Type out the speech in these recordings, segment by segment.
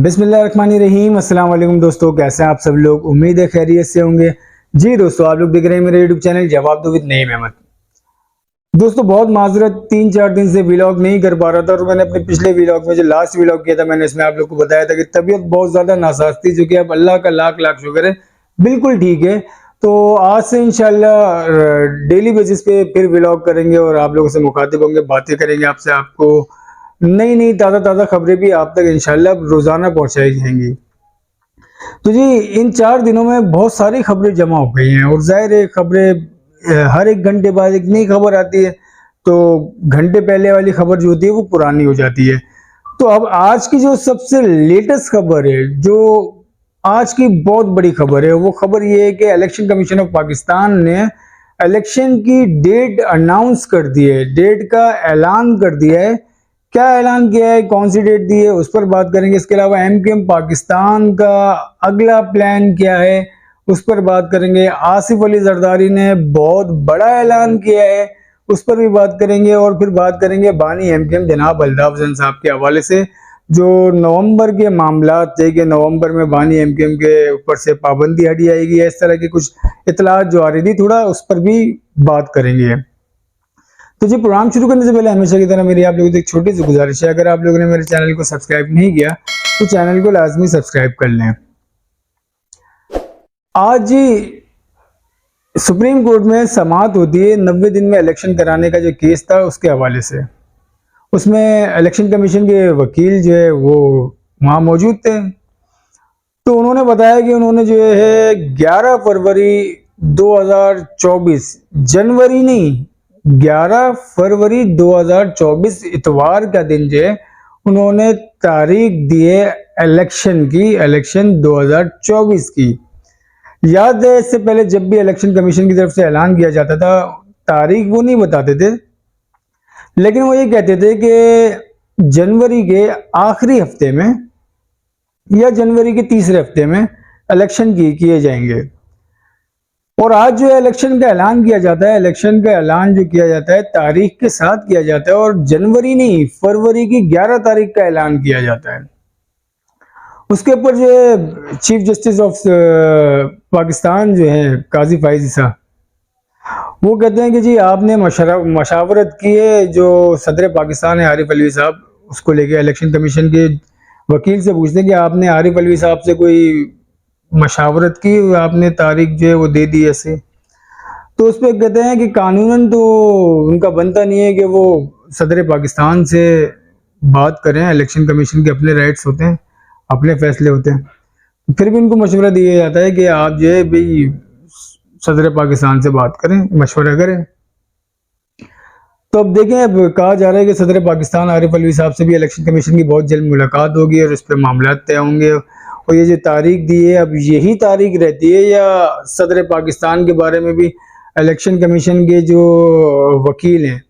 बिस्मिल्लाहिर्रहमानिर्रहीम। अस्सलाम वालेकुम दोस्तों, कैसे हैं आप सब लोग। उम्मीद है खैरियत से होंगे। जी दोस्तों, आप लोग देख रहे हैं मेरे यूट्यूब चैनल जवाब दो विद नईम अहमद। दोस्तों बहुत माजरत, 3-4 दिन से व्लॉग नहीं कर पा रहा था और मैंने अपने पिछले व्लॉग में जो लास्ट व्लॉग किया था मैंने इसमें आप लोग को बताया था कि तबीयत बहुत ज़्यादा नासाज थी, जो कि अब अल्लाह का लाख लाख शुक्र है बिल्कुल ठीक है। तो आज से इंशाल्लाह डेली बेसिस पे फिर व्लॉग करेंगे और आप लोगों से मुखातिब होंगे, बातें करेंगे आपसे, आपको नई नई ताज़ा खबरें भी आप तक इंशाल्लाह रोज़ाना पहुंचाई जाएंगी। तो जी इन 4 दिनों में बहुत सारी खबरें जमा हो गई हैं और जाहिर है खबरें हर एक घंटे बाद एक नई खबर आती है, तो घंटे पहले वाली खबर जो होती है वो पुरानी हो जाती है। तो अब आज की जो सबसे लेटेस्ट खबर है, जो आज की बहुत बड़ी खबर है, वो खबर ये है कि इलेक्शन कमीशन ऑफ पाकिस्तान ने इलेक्शन की डेट अनाउंस कर दी है, डेट का ऐलान कर दिया है। क्या ऐलान किया है, कौन सी डेट दी है, उस पर बात करेंगे। इसके अलावा एमकेएम पाकिस्तान का अगला प्लान क्या है, उस पर बात करेंगे। आसिफ अली जरदारी ने बहुत बड़ा ऐलान किया है, उस पर भी बात करेंगे। और फिर बात करेंगे बानी एमकेएम जनाब अल्ताफ जन साहब के हवाले से, जो नवंबर के मामला थे कि नवंबर में बानी एमकेएम के ऊपर से पाबंदी हटी आएगी, इस तरह की कुछ इतलात जो आ रही थी, थोड़ा उस पर भी बात करेंगे। तो जी प्रोग्राम शुरू करने से पहले हमेशा की तरह मेरी आप लोगों से एक छोटी सी गुजारिश है, अगर आप लोगों ने मेरे चैनल को सब्सक्राइब नहीं किया तो चैनल को लाजमी सब्सक्राइब कर लें। आज जी सुप्रीम कोर्ट में समाअत होती है 90 दिन में इलेक्शन कराने का जो केस था उसके हवाले से। उसमें इलेक्शन कमीशन के वकील जो है वो वहाँ मौजूद थे। तो उन्होंने बताया कि उन्होंने जो है 11 फरवरी 2024, जनवरी नहीं, 11 फरवरी 2024 इतवार का दिन जो है उन्होंने तारीख दी है इलेक्शन की, इलेक्शन 2024 की। याद है इससे पहले जब भी इलेक्शन कमीशन की तरफ से ऐलान किया जाता था, तारीख वो नहीं बताते थे, लेकिन वो ये कहते थे कि जनवरी के आखिरी हफ्ते में या जनवरी के तीसरे हफ्ते में इलेक्शन किए जाएंगे। और आज जो है इलेक्शन का ऐलान किया जाता है, इलेक्शन का ऐलान जो किया जाता है तारीख के साथ किया जाता है, और जनवरी नहीं फरवरी की 11 तारीख का ऐलान किया जाता है। उसके ऊपर जो है चीफ जस्टिस ऑफ पाकिस्तान जो है काजी फाइज ईसा, वो कहते हैं कि जी आपने मशावरत की है जो सदर पाकिस्तान है आरिफ अलवी साहब, उसको लेके इलेक्शन कमीशन के वकील से पूछते हैं कि आपने आरिफ अलवी साहब से कोई मशावरत की, आपने तारीख जो है वो दे दी ऐसे। तो उस पर कहते हैं कि कानूनन तो उनका बनता नहीं है कि वो सदर पाकिस्तान से बात करें, इलेक्शन कमीशन के अपने राइट्स होते हैं, अपने फैसले होते हैं। फिर भी उनको मशवरा दिया जाता है कि आप जो है भाई सदर पाकिस्तान से बात करें, मशवरा करें। तो अब देखें, अब कहा जा रहा है कि सदर पाकिस्तान आरिफ अलवी साहब से भी इलेक्शन कमीशन की बहुत जल्द मुलाकात होगी और इस पर मामला तय होंगे। और ये जो तारीख दी है, अब यही तारीख रहती है या सदर पाकिस्तान के बारे में भी इलेक्शन कमीशन के जो वकील हैं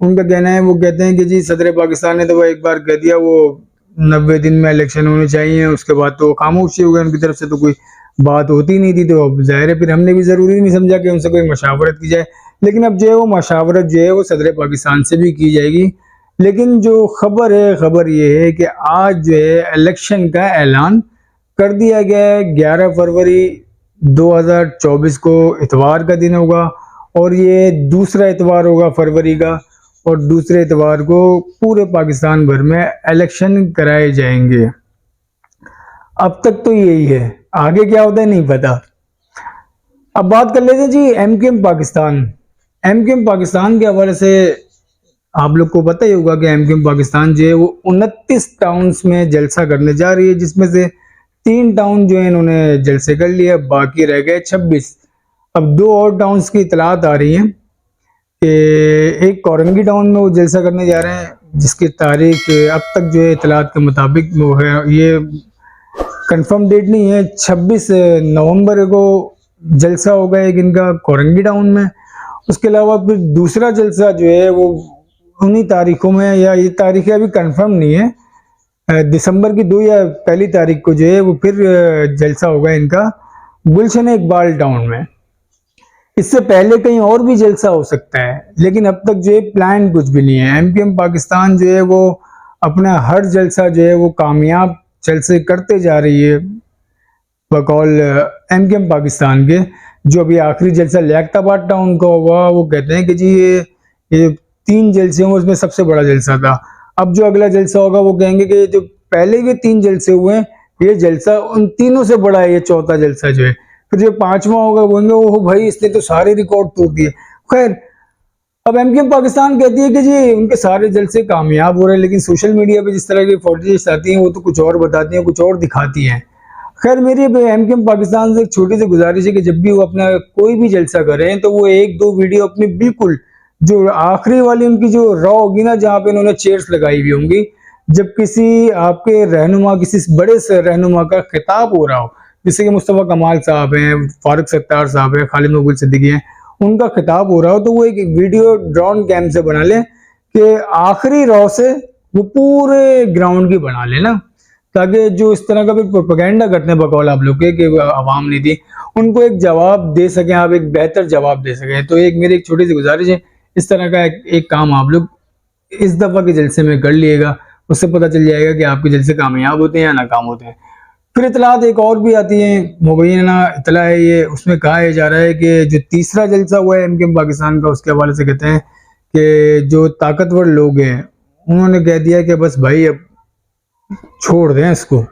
उनका कहना है, वो कहते हैं कि जी सदर पाकिस्तान ने तो वो एक बार कह दिया वो 90 दिन में इलेक्शन होने चाहिए, उसके बाद तो खामोशी हो गई, उनकी तरफ से तो कोई बात होती नहीं थी। तो अब जाहिर है फिर हमने भी ज़रूरी नहीं समझा कि उनसे कोई मशावरत की जाए, लेकिन अब जो है वो मशावरत जो है वो सदर पाकिस्तान से भी की जाएगी। लेकिन जो खबर है, खबर ये है कि आज जो है इलेक्शन का ऐलान कर दिया गया है। 11 फरवरी 2024 को इतवार का दिन होगा और ये दूसरा इतवार होगा फरवरी का, और दूसरे इतवार को पूरे पाकिस्तान भर में इलेक्शन कराए जाएंगे। अब तक तो यही है, आगे क्या होता है नहीं पता। अब बात कर लेते हैं जी एमकेएम पाकिस्तान। एमकेएम पाकिस्तान के हवाले से आप लोग को पता ही होगा कि एमकेएम पाकिस्तान जो है वो 29 टाउन्स में जलसा करने जा रही है, जिसमें से 3 टाउन जो है इन्होंने जलसे कर लिया, बाकी रह गए 26। अब 2 और टाउन्स की इतलात आ रही हैं कि एक कोरंगी टाउन में वो जलसा करने जा रहे हैं, जिसकी तारीख अब तक जो है इतलात के मुताबिक वो है, ये कंफर्म डेट नहीं है, 26 नवंबर को जलसा होगा एक इनका कोरंगी टाउन में। उसके अलावा फिर दूसरा जलसा जो है वो उन्हीं तारीखों में, या ये तारीखें अभी कंफर्म नहीं है, दिसंबर की 2 या पहली तारीख को जो है वो फिर जलसा होगा इनका गुलशन इकबाल टाउन में। इससे पहले कहीं और भी जलसा हो सकता है, लेकिन अब तक जो है प्लान कुछ भी नहीं है। एमकेएम पाकिस्तान जो है वो अपना हर जलसा जो है वो कामयाब जलसे करते जा रही है बकौल एमकेएम पाकिस्तान के। जो अभी आखिरी जलसा लियाकताबाद टाउन का हुआ, वो कहते हैं कि जी ये 3 जलसे हुए, उसमें सबसे बड़ा जलसा था। अब जो अगला जलसा होगा वो कहेंगे कि जो पहले के 3 जलसे हुए हैं, ये जलसा उन तीनों से बड़ा है, ये चौथा जलसा जो है। फिर जो 5वां होगा वो कहेंगे ओह भाई इसने तो सारे रिकॉर्ड तोड़ दिए। खैर, अब एमकेएम पाकिस्तान कहती है कि जी उनके सारे जलसे कामयाब हो रहे हैं, लेकिन सोशल मीडिया पे जिस तरह की फुटेज आती हैं वो तो कुछ और बताती हैं, कुछ और दिखाती हैं। खैर, मेरी एमकेएम पाकिस्तान से एक छोटी सी गुजारिश है कि जब भी वो अपना कोई भी जलसा करें तो वो 1-2 वीडियो अपनी बिल्कुल जो आखिरी वाली उनकी जो रॉ होगी ना, जहाँ पे उन्होंने चेयर्स लगाई हुई होंगी, जब किसी आपके रहनुमा, किसी बड़े से रहनुमा का खिताब हो रहा हो, जैसे कि मुस्तफ़ा कमाल साहब हैं, फारूक सत्तार साहब हैं, खालिद मकबूल सिद्दीकी हैं, उनका खिताब हो रहा हो, तो वो एक वीडियो ड्रोन कैम से बना ले कि आखिरी रॉ से वो पूरे ग्राउंड की बना लेना, ताकि जो इस तरह का भी प्रोपेगेंडा करते हैं बकौल आप लोग के कि आवाम नहीं थी, उनको एक जवाब दे सकें, आप एक बेहतर जवाब दे सकें। तो एक मेरी एक छोटी सी गुजारिश है, इस तरह का एक काम आप लोग इस दफ़ा के जलसे में कर लिएगा, उससे पता चल जाएगा कि आपके जलसे कामयाब होते हैं या नाकाम होते हैं। फिर इतलात एक और भी आती है, मुबैना इतला है ये, उसमें कहा जा रहा है कि जो तीसरा जलसा हुआ है एमकेएम पाकिस्तान का, उसके हवाले से कहते हैं कि जो ताकतवर लोग हैं उन्होंने कह दिया कि बस भाई अब छोड़ दें इसको,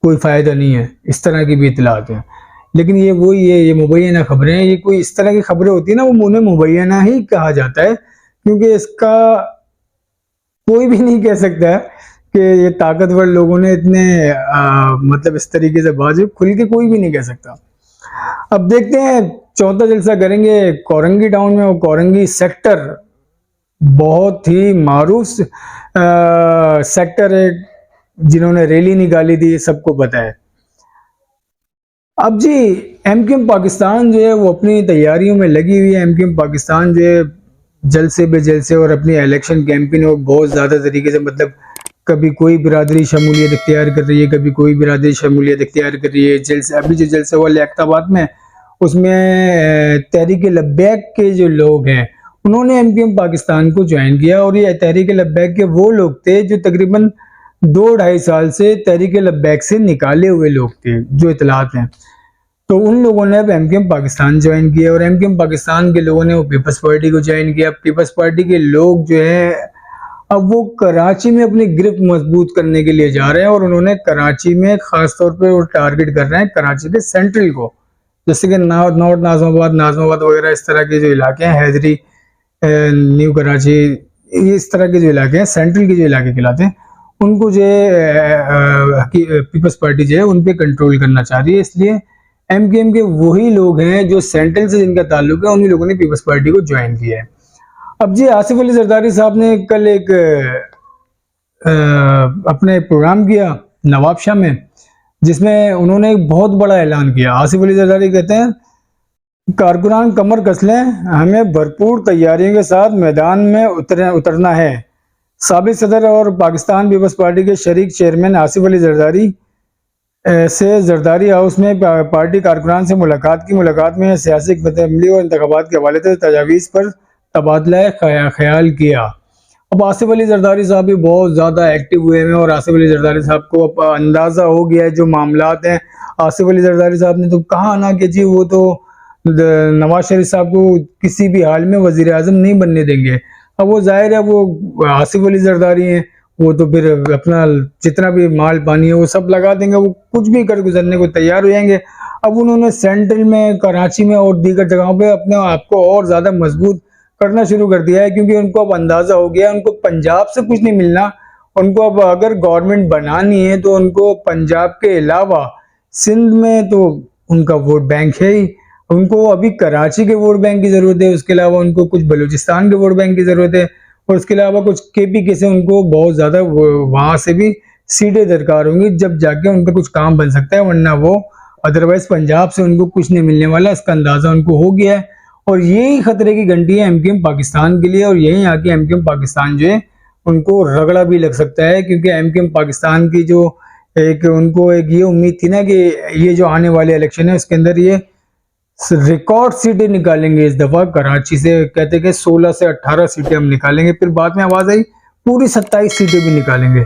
कोई फ़ायदा नहीं है। इस तरह की भी इतलात हैं, लेकिन ये वही है, ये मुबैना खबरें हैं। ये कोई इस तरह की खबरें होती है ना, वो उन्हें मुबैना ही कहा जाता है, क्योंकि इसका कोई भी नहीं कह सकता कि ये ताकतवर लोगों ने इतने मतलब इस तरीके से बात खुल के कोई भी नहीं कह सकता। अब देखते हैं, चौथा जलसा करेंगे कोरंगी टाउन में। वो कोरंगी सेक्टर बहुत ही मारूफ सेक्टर है, जिन्होंने रैली निकाली थी, सबको पता है। अब जी एमकेएम पाकिस्तान जो है वो अपनी तैयारियों में लगी हुई है। एमकेएम पाकिस्तान जो है जलसे बे जलसे और अपनी इलेक्शन कैंपेन में बहुत ज़्यादा तरीके से, मतलब कभी कोई बिरादरी शमूलियत इख्तियार कर रही है, कभी कोई बिरादरी शमूलियत इख्तियार कर रही है। जलसे अभी जो जलसा हुआ लियाकताबाद में, उसमें तहरीक लब्बैक के जो लोग हैं उन्होंने एमकेएम पाकिस्तान को ज्वाइन किया, और ये तहरीक लब्बैक के वो लोग थे जो तकरीबन 2-2.5 साल से तहरीक लब्बैक से निकाले हुए लोग थे, जो इतलात हैं। तो उन लोगों ने अब एमकेएम पाकिस्तान ज्वाइन किया, और एमकेएम पाकिस्तान के लोगों ने वो पीपल्स पार्टी को ज्वाइन किया। पीपल्स पार्टी के लोग जो है अब वो कराची में अपनी गिरफ्त मजबूत करने के लिए जा रहे हैं, और उन्होंने कराची में खास तौर पे वो टारगेट कर रहे हैं कराची के सेंट्रल को, जैसे कि नॉर्थ नाजमाबाद वगैरह, इस तरह के जो इलाके हैं, हैदरी, न्यू कराची, इस तरह के जो इलाके हैं, सेंट्रल के जो इलाके कहलाते हैं, उनको जो है पीपल्स पार्टी जो है उन पे कंट्रोल करना चाह रही है। इसलिए एमकेएम के वही लोग हैं जो सेंट्रल से जिनका ताल्लुक है, उन्हीं लोगों ने पीपल्स पार्टी को ज्वाइन किया है। अब जी आसिफ अली जरदारी साहब ने कल एक अपने प्रोग्राम किया नवाबशाह में, जिसमें उन्होंने एक बहुत बड़ा ऐलान किया। आसिफ अली जरदारी कहते हैं, कारकुनान कमर कस लें, हमें भरपूर तैयारियों के साथ मैदान में उतरना है। साबिक सदर और पाकिस्तान पीपल्स पार्टी के शरीक चेयरमैन आसिफ अली जरदारी से जरदारी हाउस में पार्टी कारकुनान से मुलाकात में सियासी हिकमत अमली और इंतखाबात के हवाले से तजावीज़ पर तबादला ख्याल किया। अब आसिफ अली जरदारी साहब भी बहुत ज़्यादा एक्टिव हुए हैं, और आसिफ अली जरदारी साहब को अब अंदाज़ा हो गया है जो मामलात हैं। आसिफ अली जरदारी साहब ने तो कहा ना कि जी वो तो नवाज शरीफ साहब को किसी भी हाल में वज़ीर आज़म नहीं बनने देंगे। अब वो जाहिर है वो आसिफ अली जरदारी हैं, वो तो फिर अपना जितना भी माल पानी है वो सब लगा देंगे, वो कुछ भी कर गुजरने को तैयार हो जाएंगे। अब उन्होंने सेंट्रल में, कराची में और दीगर जगहों पे अपने आप को और ज़्यादा मजबूत करना शुरू कर दिया है, क्योंकि उनको अब अंदाज़ा हो गया है उनको पंजाब से कुछ नहीं मिलना। उनको अब अगर गवर्नमेंट बनानी है तो उनको पंजाब के अलावा सिंध में तो उनका वोट बैंक है ही, उनको अभी कराची के वोट बैंक की ज़रूरत है, उसके अलावा उनको कुछ बलूचिस्तान के वोट बैंक की ज़रूरत है, और उसके अलावा कुछ केपीके से उनको बहुत ज़्यादा वहाँ से भी सीटें दरकार होंगी, जब जाके उनका कुछ काम बन सकता है, वरना वो अदरवाइज पंजाब से उनको कुछ नहीं मिलने वाला, इसका अंदाज़ा उनको हो गया है। और यही खतरे की घंटी है एमकेएम पाकिस्तान के लिए, और यहीं आके एमकेएम पाकिस्तान जो है उनको रगड़ा भी लग सकता है, क्योंकि एमकेएम पाकिस्तान की जो उनको एक ये उम्मीद थी ना कि ये जो आने वाले इलेक्शन है उसके अंदर ये रिकॉर्ड सीटें निकालेंगे इस दफा कराची से, कहते कि 16 से 18 सीटें हम निकालेंगे, फिर बाद में आवाज आई पूरी 27 सीटें भी निकालेंगे।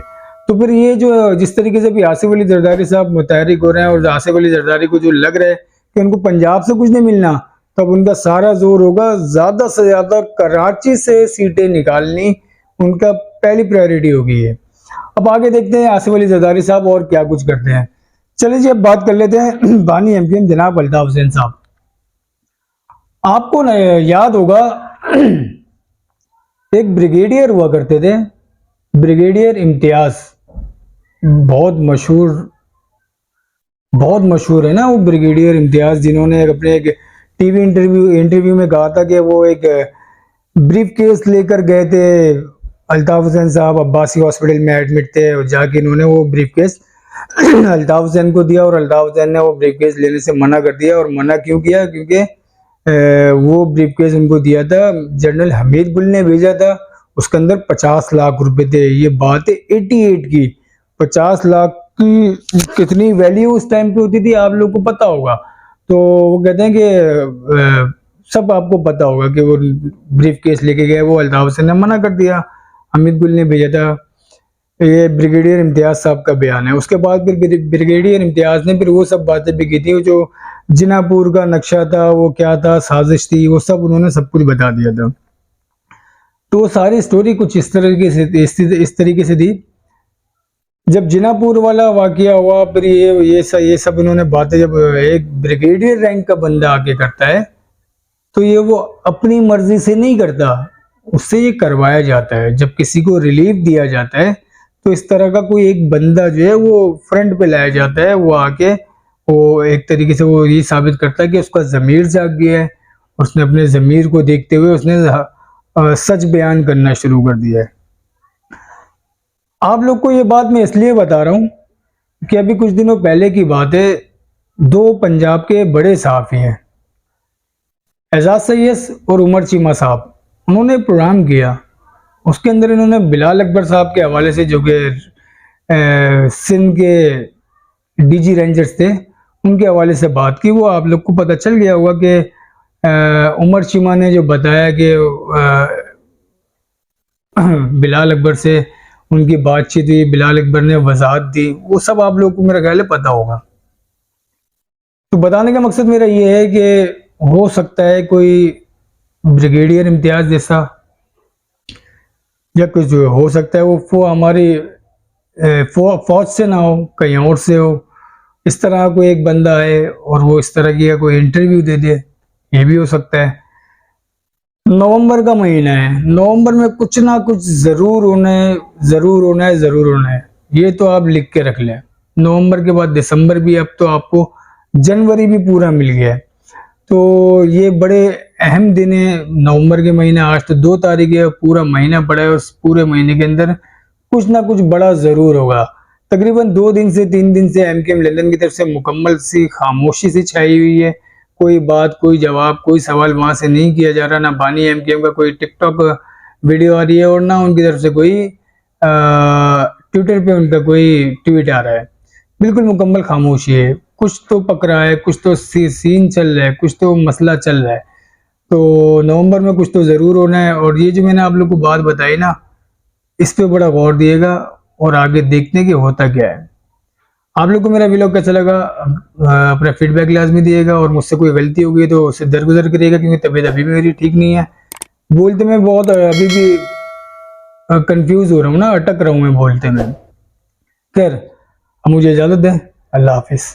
तो फिर ये जो जिस तरीके से भी आसिफ अली जरदारी साहब मुतहरिक हो रहे हैं और आसिफ अली जरदारी को जो लग रहा है कि उनको पंजाब से कुछ नहीं मिलना, तब उनका सारा जोर होगा ज़्यादा से ज़्यादा कराची से सीटें निकालनी, उनका पहली प्रायोरिटी होगी ये। अब आगे देखते हैं आसिफ अली जरदारी साहब और क्या कुछ करते हैं। चलिए जी अब बात कर लेते हैं बानी एमकेएम जनाब अल्ताफ हुसैन साहब। आपको याद होगा एक ब्रिगेडियर हुआ करते थे, ब्रिगेडियर इम्तियाज, बहुत मशहूर है ना वो ब्रिगेडियर इम्तियाज, जिन्होंने अपने एक टीवी इंटरव्यू में कहा था कि वो एक ब्रीफ केस लेकर गए थे, अल्ताफ हुसैन साहब अब्बासी हॉस्पिटल में एडमिट थे और जाके इन्होंने वो ब्रीफ केस अल्ताफ हुसैन को दिया और अल्ताफ हुसैन ने वो ब्रीफ केस लेने से मना कर दिया। और मना क्यों किया? क्योंकि वो ब्रीफ केस उनको दिया था, जनरल हमीद गुल ने भेजा था, उसके अंदर 50 लाख रुपए थे। ये बात है 88 की, 50 लाख की कितनी वैल्यू उस टाइम पे होती थी आप लोग को पता होगा। तो वो कहते हैं कि सब आपको पता होगा कि वो ब्रीफ केस लेके गए, वो अल्ताफ हुसैन ने मना कर दिया, हमीद गुल ने भेजा था। ये ब्रिगेडियर इम्तियाज साहब का बयान है। उसके बाद फिर ब्रिगेडियर इम्तियाज ने फिर वो सब बातें भी की थी, जो जिनापुर का नक्शा था, वो क्या था, साजिश थी, वो सब उन्होंने सब कुछ बता दिया था। तो सारी स्टोरी कुछ इस तरीके से थी। जब जिनापुर वाला वाकया हुआ, फिर ये सब इन्होंने बातें, जब एक ब्रिगेडियर रैंक का बंदा आके करता है तो ये वो अपनी मर्जी से नहीं करता, उससे ये करवाया जाता है। जब किसी को रिलीफ दिया जाता है तो इस तरह का कोई एक बंदा जो है वो फ्रंट पे लाया जाता है, वो आके वो एक तरीके से वो ये साबित करता है कि उसका ज़मीर जाग गया है, उसने अपने ज़मीर को देखते हुए उसने सच बयान करना शुरू कर दिया है। आप लोग को ये बात मैं इसलिए बता रहा हूँ कि अभी कुछ दिनों पहले की बात है, दो पंजाब के बड़े सहाफ़ी हैं, एजाज सैयद और उमर चीमा साहब, उन्होंने प्रोग्राम किया। उसके अंदर इन्होंने बिलाल अकबर साहब के हवाले से, जो कि सिंध के डीजी रेंजर्स थे, उनके हवाले से बात की। वो आप लोग को पता चल गया होगा कि उमर चीमा ने जो बताया कि बिलाल अकबर से उनकी बातचीत हुई, बिलाल अकबर ने वजाहत दी, वो सब आप लोग को मेरा ख्याल है पता होगा। तो बताने का मकसद मेरा ये है कि हो सकता है कोई ब्रिगेडियर इम्तियाज जैसा, या कुछ हो सकता है वो हमारी फौज से ना हो, कहीं और से हो, इस तरह कोई एक बंदा है और वो इस तरह की कोई इंटरव्यू दे दे, ये भी हो सकता है। नवंबर का महीना है, नवंबर में कुछ ना कुछ ज़रूर होना है, ये तो आप लिख के रख लें। नवंबर के बाद दिसंबर भी, अब तो आपको जनवरी भी पूरा मिल गया है। तो ये बड़े अहम दिन है नवंबर के महीने। आज तो 2 तारीख है, पूरा महीना पड़ा है, उस पूरे महीने के अंदर कुछ ना कुछ बड़ा ज़रूर होगा। तकरीबन 2 दिन से 3 दिन से एमकेएम लंदन की तरफ से मुकम्मल सी खामोशी सी छाई हुई है। कोई बात, कोई जवाब, कोई सवाल वहां से नहीं किया जा रहा। ना बानी एमकेएम का कोई टिकटॉक वीडियो आ रही है और ना उनकी तरफ से कोई ट्विटर पे उनका कोई ट्वीट आ रहा है। बिल्कुल मुकम्मल खामोशी है। कुछ तो पक रहा है, कुछ तो सीन चल रहा है, कुछ तो मसला चल रहा है। तो नवंबर में कुछ तो ज़रूर होना है। और ये जो मैंने आप लोग को बात बताई ना, इस पे बड़ा गौर दिएगा और आगे देखने की होता क्या है। आप लोग को मेरा व्लॉग कैसा लगा, अपना फीडबैक लाजमी दिएगा, और मुझसे कोई गलती होगी तो उससे दरगुजर करिएगा, क्योंकि तबीयत अभी भी मेरी ठीक नहीं है। बोलते मैं बहुत अभी भी कंफ्यूज हो रहा हूँ ना, अटक रहा हूँ मैं बोलते में। खैर, अब मुझे इजाज़त दें, अल्लाह हाफिज़।